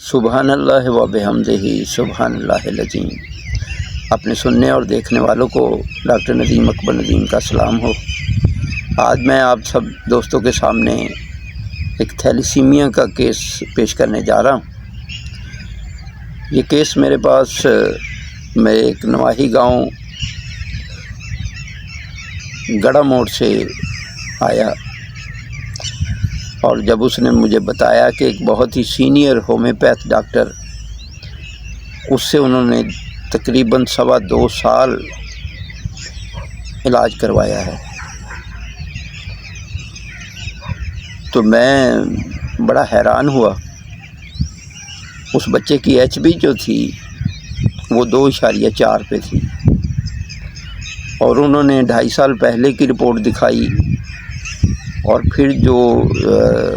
सुबहानल्लाह व बिहम्दिही सुबहानल्लाहिल अज़ीम। अपने सुनने और देखने वालों को डॉक्टर नदीम अकबर नदीम का सलाम हो। आज मैं आप सब दोस्तों के सामने एक थैलीसीमिया का केस पेश करने जा रहा हूँ। ये केस मेरे पास मेरे एक नवाही गांव गड़ा मोड़ से आया और जब उसने मुझे बताया कि एक बहुत ही सीनियर होम्योपैथ डॉक्टर, उससे उन्होंने तकरीबन 2.25 साल इलाज करवाया है, तो मैं बड़ा हैरान हुआ। उस बच्चे की HB जो थी वो 2.4 पे थी और उन्होंने 2.5 साल पहले की रिपोर्ट दिखाई और फिर जो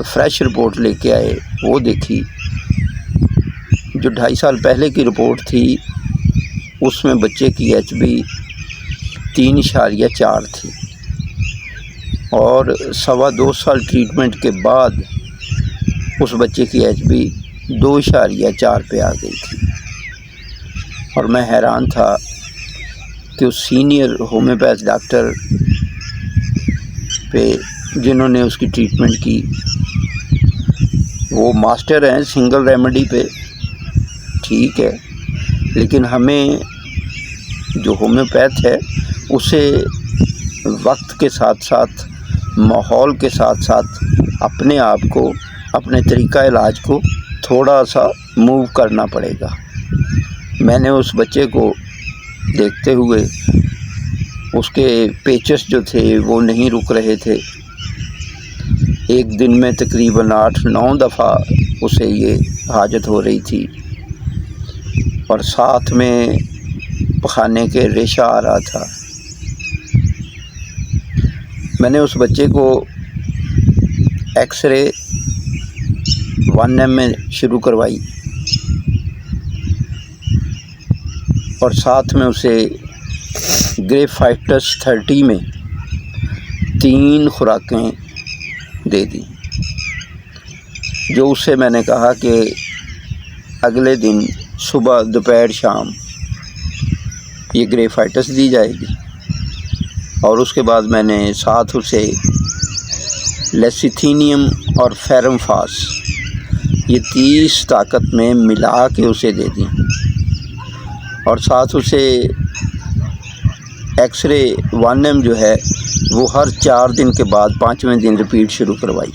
फ्रेश रिपोर्ट लेके आए वो देखी। जो 2.5 साल पहले की रिपोर्ट थी उसमें बच्चे की HB 3.4 थी और 2.25 साल ट्रीटमेंट के बाद उस बच्चे की HB 2.4 पे आ गई थी। और मैं हैरान था कि उस सीनियर होम्योपैथ डॉक्टर पे जिन्होंने उसकी ट्रीटमेंट की, वो मास्टर हैं सिंगल रेमेडी पे, ठीक है, लेकिन हमें जो होम्योपैथ है उसे वक्त के साथ साथ, माहौल के साथ साथ अपने आप को, अपने तरीक़ा इलाज को थोड़ा सा मूव करना पड़ेगा। मैंने उस बच्चे को देखते हुए उसके पेचेस जो थे वो नहीं रुक रहे थे। एक दिन में तकरीबन 8-9 दफ़ा उसे ये हाजत हो रही थी और साथ में पखाने के रेशा आ रहा था। मैंने उस बच्चे को एक्सरे 1M में शुरू करवाई और साथ में उसे ग्रेफाइटस 30 में 3 खुराकें दे दी। जो उससे मैंने कहा कि अगले दिन सुबह दोपहर शाम ये ग्रेफाइटस दी जाएगी और उसके बाद मैंने साथ उसे लेसिथीनियम और फेरमफास ये 30 ताकत में मिला के उसे दे दी और साथ उसे एक्सरे 1M जो है वो हर 4 दिन के बाद 5वें दिन रिपीट शुरू करवाई।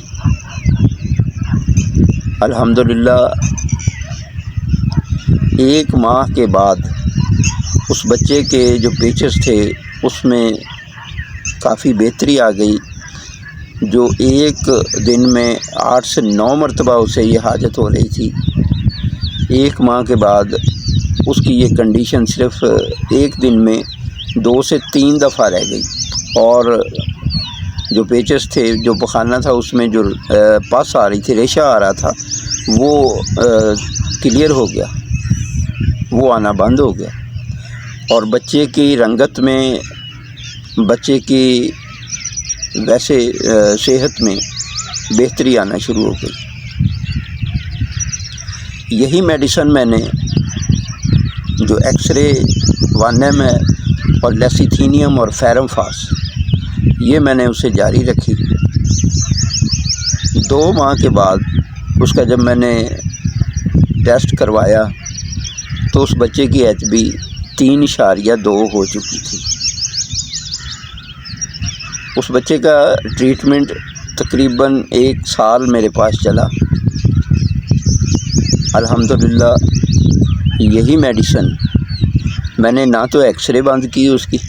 अल्हम्दुलिल्लाह 1 माह के बाद उस बच्चे के जो पेचेस थे उसमें काफ़ी बेहतरी आ गई। जो एक दिन में 8 से 9 मरतबा उसे ये हाजत हो रही थी, 1 माह के बाद उसकी ये कंडीशन सिर्फ़ एक दिन में 2 से 3 दफ़ा रह गई और जो पेचेस थे, जो पखाना था उसमें जो पस आ रही थी, रेशा आ रहा था, वो क्लियर हो गया, वो आना बंद हो गया और बच्चे की रंगत में, बच्चे की वैसे सेहत में बेहतरी आना शुरू हो गई। यही मेडिसिन मैंने जो एक्सरे 1M है और लेसिथीनियम और फेरमफास, ये मैंने उसे जारी रखी। 2 माह के बाद उसका जब मैंने टेस्ट करवाया तो उस बच्चे की HB 3.2 हो चुकी थी। उस बच्चे का ट्रीटमेंट तकरीबन 1 साल मेरे पास चला। अल्हम्दुलिल्लाह यही मेडिसिन मैंने ना तो एक्सरे बंद की उसकी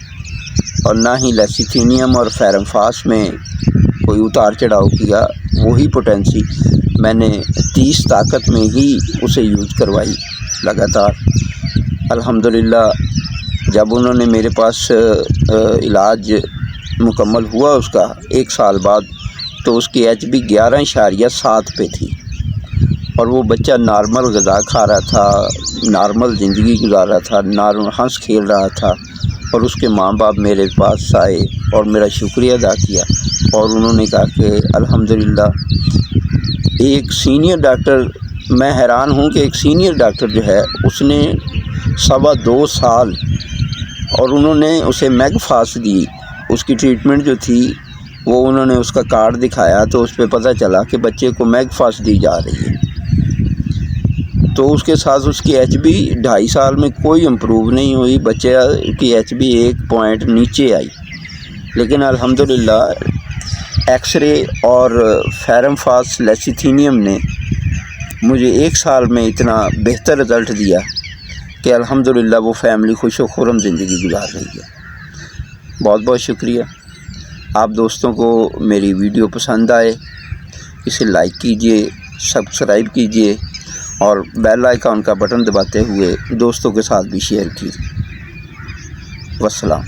और ना ही लेसिथीनियम और फेरमफास में कोई उतार चढ़ाव किया। वही पोटेंसी मैंने 30 ताकत में ही उसे यूज़ करवाई लगातार। अल्हम्दुलिल्लाह जब उन्होंने मेरे पास इलाज मुकम्मल हुआ उसका 1 साल बाद, तो उसकी HB 11.7 पे थी और वो बच्चा नॉर्मल ग़िज़ा खा रहा था, नॉर्मल ज़िंदगी गुजार रहा था, नॉर्मल हंस खेल रहा था और उसके माँ बाप मेरे पास आए और मेरा शुक्रिया अदा किया और उन्होंने कहा कि अल्हम्दुलिल्लाह एक सीनियर डॉक्टर मैं हैरान हूँ कि एक सीनियर डॉक्टर जो है उसने 2.25 साल और उन्होंने उसे मैगफास्ट दी। उसकी ट्रीटमेंट जो थी वो उन्होंने उसका कार्ड दिखाया तो उस पर पता चला कि बच्चे को मैगफास्ट दी जा रही है। तो उसके साथ उसकी HB 2.5 साल में कोई इम्प्रूव नहीं हुई, बच्चे की HB 1 पॉइंट नीचे आई। लेकिन अल्हम्दुलिल्लाह एक्सरे और फेरमफास लेसिथीनियम ने मुझे 1 साल में इतना बेहतर रिज़ल्ट दिया कि अल्हम्दुलिल्लाह वो फैमिली खुश व खुर्रम ज़िंदगी गुजार रही है। बहुत बहुत शुक्रिया। आप दोस्तों को मेरी वीडियो पसंद आए इसे लाइक कीजिए, सब्सक्राइब कीजिए और बेल आइकन का बटन दबाते हुए दोस्तों के साथ भी शेयर कीजिए। वस्सलाम।